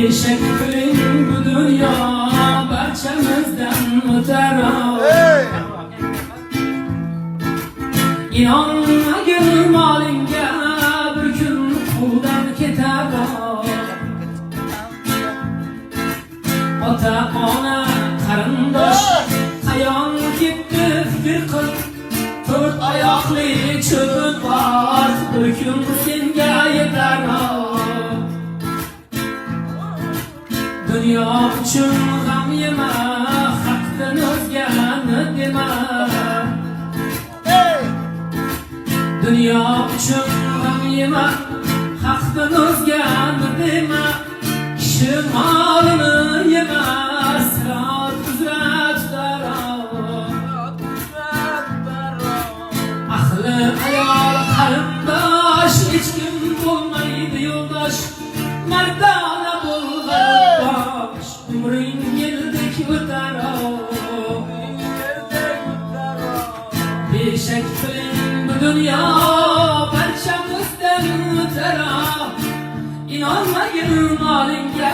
Eşek kıling bu dünya barchamizdan o'tar. İnonmagin molingga bir kun qo'ldan ketar. Ota ona qarindosh qayon ketdi fikr qil. To'rt oyoqli cho'pit bor bir kun senga yetar. Dünya uchun g'am yema, haqdan o'zgani dema. Dünya uchun g'am yema, haqdan o'zgani dema. Kishi molini yema, sirat uzra tutar. Ahli ayol qarindosh, hech kim bo'lmaydi yo'ldosh. Mardona bo'lg'an umring yeldek o'tar. Beshak qiling bu dunyo barchamizdan o'tar. İnonmagin molingga